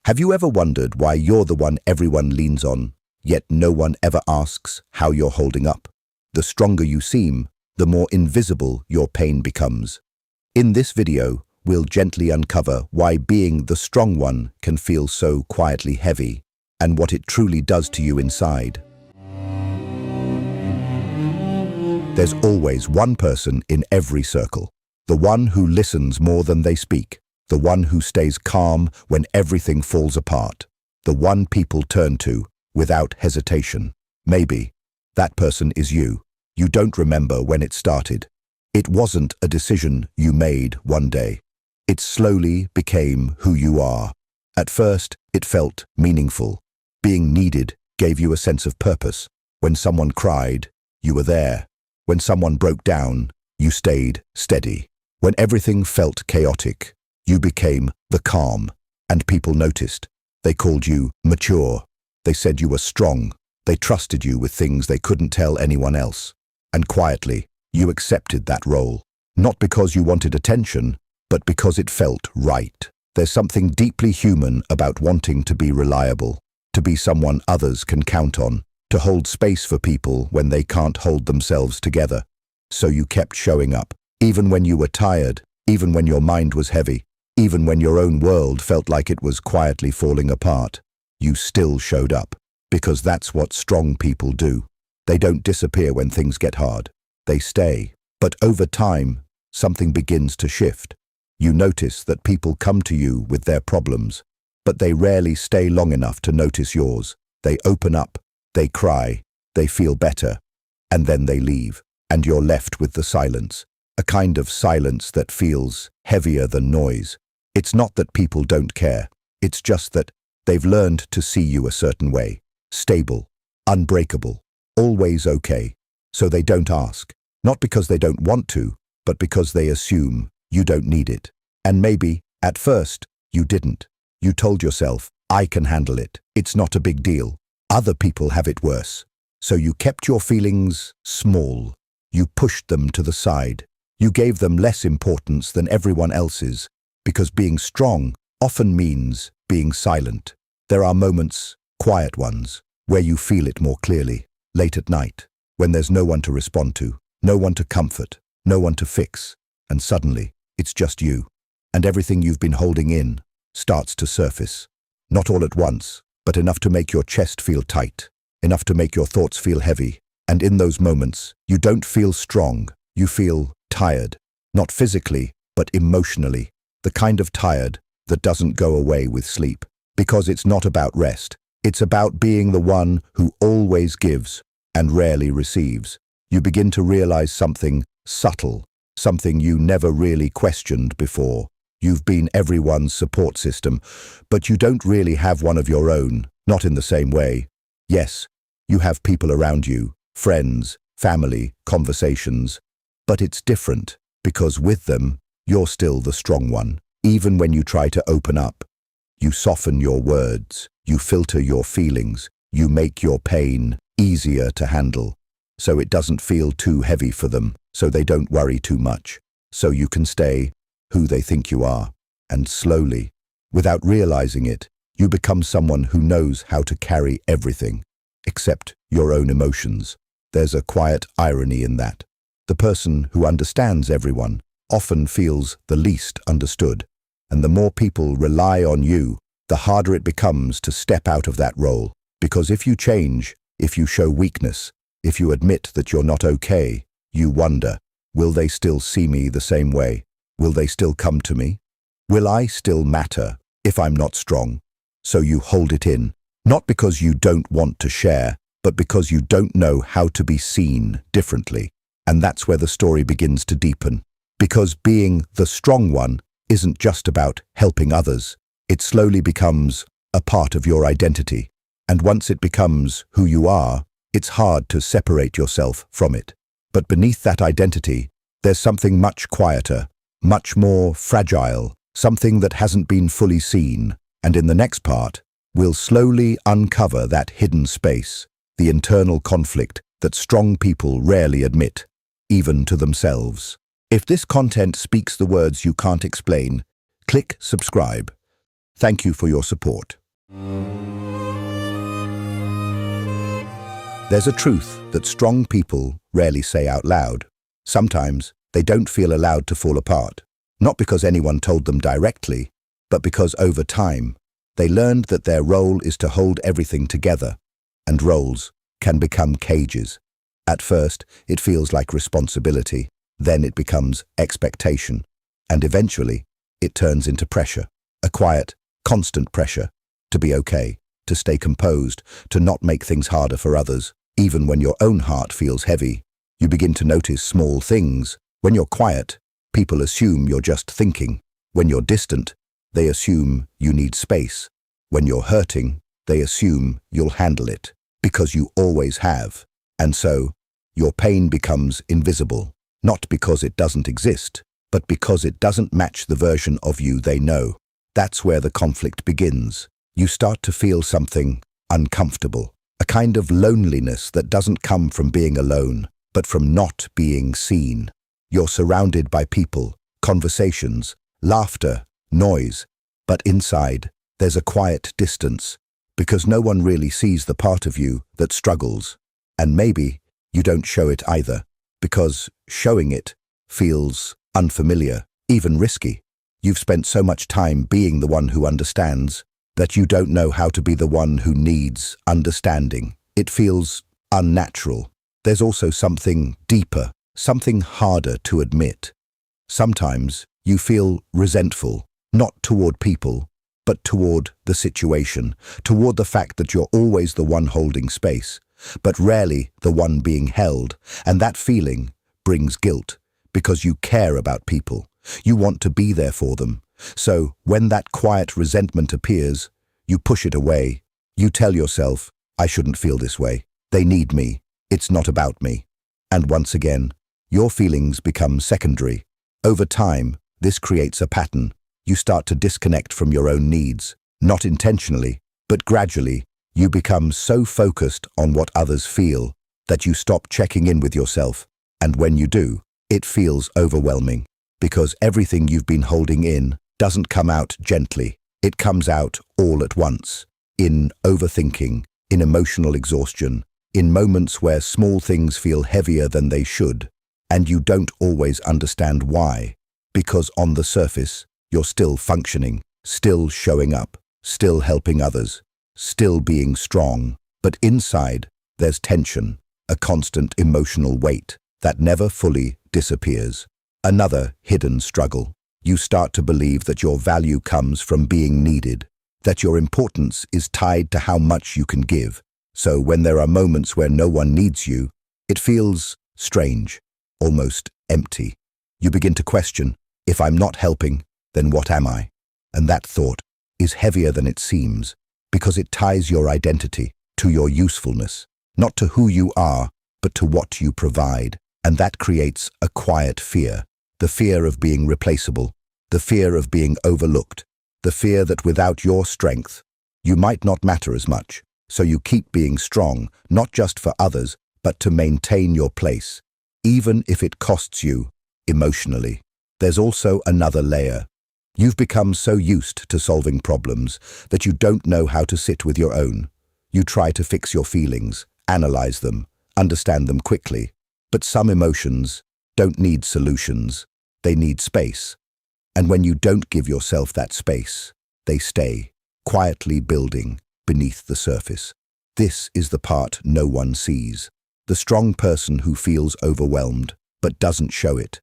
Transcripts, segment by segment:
Have you ever wondered why you're the one everyone leans on, yet no one ever asks how you're holding up? The stronger you seem, the more invisible your pain becomes. In this video, we'll gently uncover why being the strong one can feel so quietly heavy, and what it truly does to you inside. There's always one person in every circle, the one who listens more than they speak, the one who stays calm when everything falls apart, the one people turn to without hesitation. Maybe that person is you. You don't remember when it started. It wasn't a decision you made one day. It slowly became who you are. At first, it felt meaningful. Being needed gave you a sense of purpose. When someone cried, you were there. When someone broke down, you stayed steady. When everything felt chaotic, you became the calm, and people noticed. They called you mature. They said you were strong. They trusted you with things they couldn't tell anyone else. And quietly, you accepted that role. Not because you wanted attention, but because it felt right. There's something deeply human about wanting to be reliable, to be someone others can count on, to hold space for people when they can't hold themselves together. So you kept showing up, even when you were tired, even when your mind was heavy, even when your own world felt like it was quietly falling apart. You still showed up, because that's what strong people do. They don't disappear when things get hard. They stay. But over time, something begins to shift. You notice that people come to you with their problems, but they rarely stay long enough to notice yours. They open up, they cry, they feel better, and then they leave. And you're left with the silence, a kind of silence that feels heavier than noise. It's not that people don't care. It's just that they've learned to see you a certain way. Stable, unbreakable, always okay. So they don't ask. Not because they don't want to, but because they assume you don't need it. And maybe, at first, you didn't. You told yourself, I can handle it. It's not a big deal. Other people have it worse. So you kept your feelings small. You pushed them to the side. You gave them less importance than everyone else's, because being strong often means being silent. There are moments, quiet ones, where you feel it more clearly, late at night, when there's no one to respond to, no one to comfort, no one to fix, and suddenly, it's just you. And everything you've been holding in starts to surface. Not all at once, but enough to make your chest feel tight, enough to make your thoughts feel heavy. And in those moments, you don't feel strong, you feel tired. Not physically, but emotionally. The kind of tired that doesn't go away with sleep. Because it's not about rest. It's about being the one who always gives and rarely receives. You begin to realize something subtle, something you never really questioned before. You've been everyone's support system, but you don't really have one of your own, not in the same way. Yes, you have people around you, friends, family, conversations, but it's different because with them, you're still the strong one. Even when you try to open up, you soften your words, you filter your feelings, you make your pain easier to handle. So it doesn't feel too heavy for them, so they don't worry too much. So you can stay who they think you are. And slowly, without realizing it, you become someone who knows how to carry everything, except your own emotions. There's a quiet irony in that. The person who understands everyone often feels the least understood. And the more people rely on you, the harder it becomes to step out of that role. Because if you change, if you show weakness, if you admit that you're not okay, you wonder, will they still see me the same way? Will they still come to me? Will I still matter if I'm not strong? So you hold it in, not because you don't want to share, but because you don't know how to be seen differently. And that's where the story begins to deepen. Because being the strong one isn't just about helping others. It slowly becomes a part of your identity. And once it becomes who you are, it's hard to separate yourself from it. But beneath that identity, there's something much quieter, much more fragile, something that hasn't been fully seen. And in the next part, we'll slowly uncover that hidden space, the internal conflict that strong people rarely admit, even to themselves. If this content speaks the words you can't explain, click subscribe. Thank you for your support. There's a truth that strong people rarely say out loud. Sometimes they don't feel allowed to fall apart, not because anyone told them directly, but because over time, they learned that their role is to hold everything together, and roles can become cages. At first, it feels like responsibility, then it becomes expectation, and eventually, it turns into pressure, a quiet, constant pressure, to be okay, to stay composed, to not make things harder for others. Even when your own heart feels heavy, you begin to notice small things. When you're quiet, people assume you're just thinking. When you're distant, they assume you need space. When you're hurting, they assume you'll handle it, because you always have. And so, your pain becomes invisible, not because it doesn't exist, but because it doesn't match the version of you they know. That's where the conflict begins. You start to feel something uncomfortable, a kind of loneliness that doesn't come from being alone, but from not being seen. You're surrounded by people, conversations, laughter, noise, but inside, there's a quiet distance, because no one really sees the part of you that struggles. And maybe you don't show it either, because showing it feels unfamiliar, even risky. You've spent so much time being the one who understands that you don't know how to be the one who needs understanding. It feels unnatural. There's also something deeper, something harder to admit. Sometimes you feel resentful, not toward people, but toward the situation, toward the fact that you're always the one holding space, but rarely the one being held, and that feeling brings guilt, because you care about people. You want to be there for them. So when that quiet resentment appears, you push it away. You tell yourself, I shouldn't feel this way. They need me. It's not about me. And once again, your feelings become secondary. Over time, this creates a pattern. You start to disconnect from your own needs, not intentionally, but gradually. You become so focused on what others feel that you stop checking in with yourself. And when you do, it feels overwhelming, because everything you've been holding in doesn't come out gently. It comes out all at once, in overthinking, in emotional exhaustion, in moments where small things feel heavier than they should, and you don't always understand why, because on the surface, you're still functioning, still showing up, still helping others, still being strong, but inside, there's tension, a constant emotional weight that never fully disappears. Another hidden struggle. You start to believe that your value comes from being needed, that your importance is tied to how much you can give. So when there are moments where no one needs you, it feels strange, almost empty. You begin to question, if I'm not helping, then what am I? And that thought is heavier than it seems, because it ties your identity to your usefulness, not to who you are, but to what you provide. And that creates a quiet fear, the fear of being replaceable, the fear of being overlooked, the fear that without your strength, you might not matter as much. So you keep being strong, not just for others, but to maintain your place, even if it costs you emotionally. There's also another layer. You've become so used to solving problems that you don't know how to sit with your own. You try to fix your feelings, analyze them, understand them quickly. But some emotions don't need solutions. They need space. And when you don't give yourself that space, they stay, quietly building beneath the surface. This is the part no one sees. The strong person who feels overwhelmed, but doesn't show it.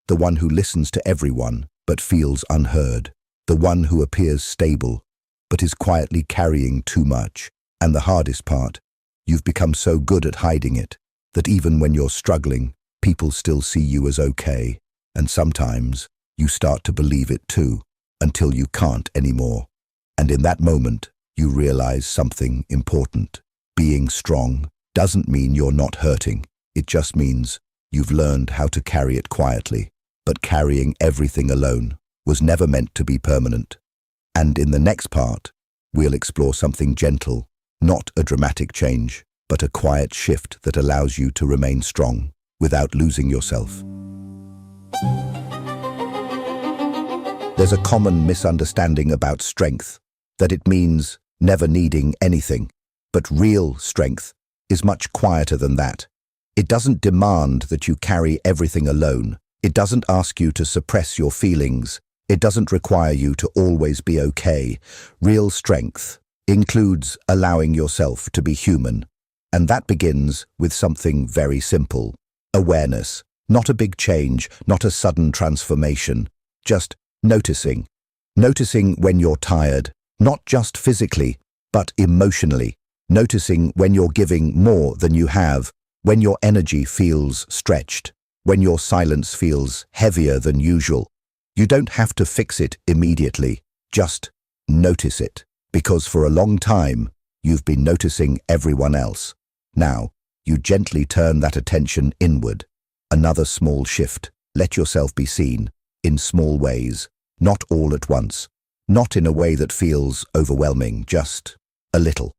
The one who listens to everyone, but feels unheard. The one who appears stable, but is quietly carrying too much. And the hardest part, you've become so good at hiding it, that even when you're struggling, people still see you as okay. And sometimes, you start to believe it too, until you can't anymore. And in that moment, you realize something important. Being strong doesn't mean you're not hurting. It just means you've learned how to carry it quietly. But carrying everything alone was never meant to be permanent. And in the next part, we'll explore something gentle, not a dramatic change, but a quiet shift that allows you to remain strong without losing yourself. There's a common misunderstanding about strength, that it means never needing anything. But real strength is much quieter than that. It doesn't demand that you carry everything alone. It doesn't ask you to suppress your feelings. It doesn't require you to always be okay. Real strength includes allowing yourself to be human. And that begins with something very simple. Awareness. Not a big change, not a sudden transformation. Just noticing. Noticing when you're tired, not just physically, but emotionally. Noticing when you're giving more than you have, when your energy feels stretched, when your silence feels heavier than usual. You don't have to fix it immediately, just notice it, because for a long time, you've been noticing everyone else. Now, you gently turn that attention inward. Another small shift. Let yourself be seen, in small ways, not all at once, not in a way that feels overwhelming, just a little.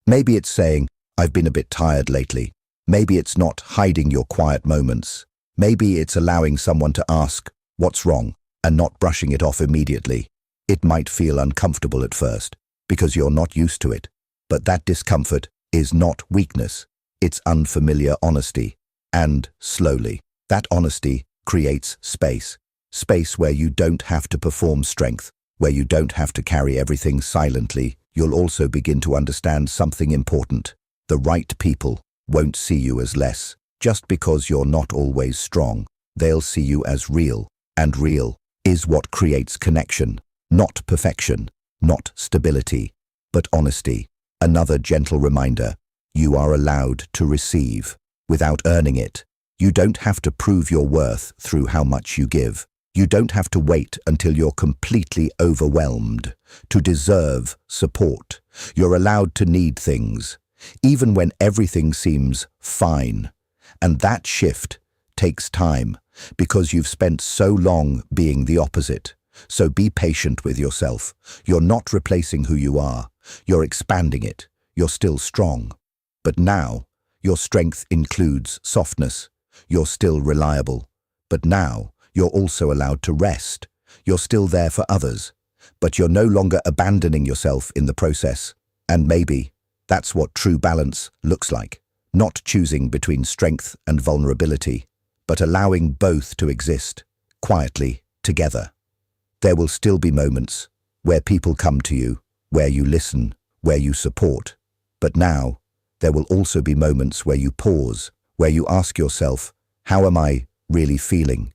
Maybe it's saying, I've been a bit tired lately. Maybe it's not hiding your quiet moments. Maybe it's allowing someone to ask, what's wrong, and not brushing it off immediately. It might feel uncomfortable at first, because you're not used to it. But that discomfort is not weakness. It's unfamiliar honesty. And slowly, that honesty creates space. Space where you don't have to perform strength, where you don't have to carry everything silently. You'll also begin to understand something important. The right people won't see you as less. Just because you're not always strong, they'll see you as real. And real is what creates connection. Not perfection, not stability, but honesty. Another gentle reminder, you are allowed to receive without earning it. You don't have to prove your worth through how much you give. You don't have to wait until you're completely overwhelmed to deserve support. You're allowed to need things, even when everything seems fine. And that shift takes time because you've spent so long being the opposite. So be patient with yourself. You're not replacing who you are. You're expanding it. You're still strong. But now, your strength includes softness. You're still reliable. But now, you're also allowed to rest. You're still there for others. But you're no longer abandoning yourself in the process. And maybe that's what true balance looks like. Not choosing between strength and vulnerability, but allowing both to exist, quietly, together. There will still be moments where people come to you, where you listen, where you support. But now, there will also be moments where you pause, where you ask yourself, how am I really feeling?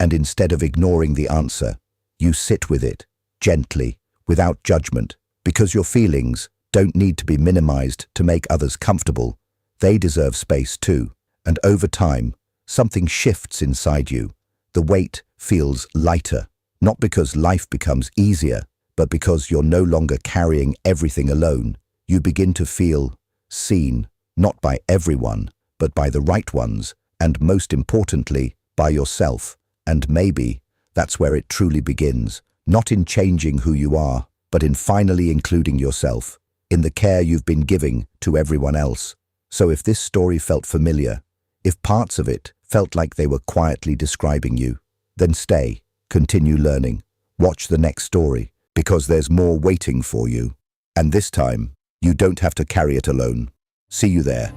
And instead of ignoring the answer, you sit with it, gently, without judgment, because your feelings don't need to be minimized to make others comfortable. They deserve space too. And over time, something shifts inside you. The weight feels lighter, not because life becomes easier, but because you're no longer carrying everything alone. You begin to feel seen, not by everyone, but by the right ones, and most importantly, by yourself. And maybe that's where it truly begins, not in changing who you are, but in finally including yourself, in the care you've been giving to everyone else. So if this story felt familiar, if parts of it felt like they were quietly describing you, then stay, continue learning, watch the next story, because there's more waiting for you. And this time, you don't have to carry it alone. See you there.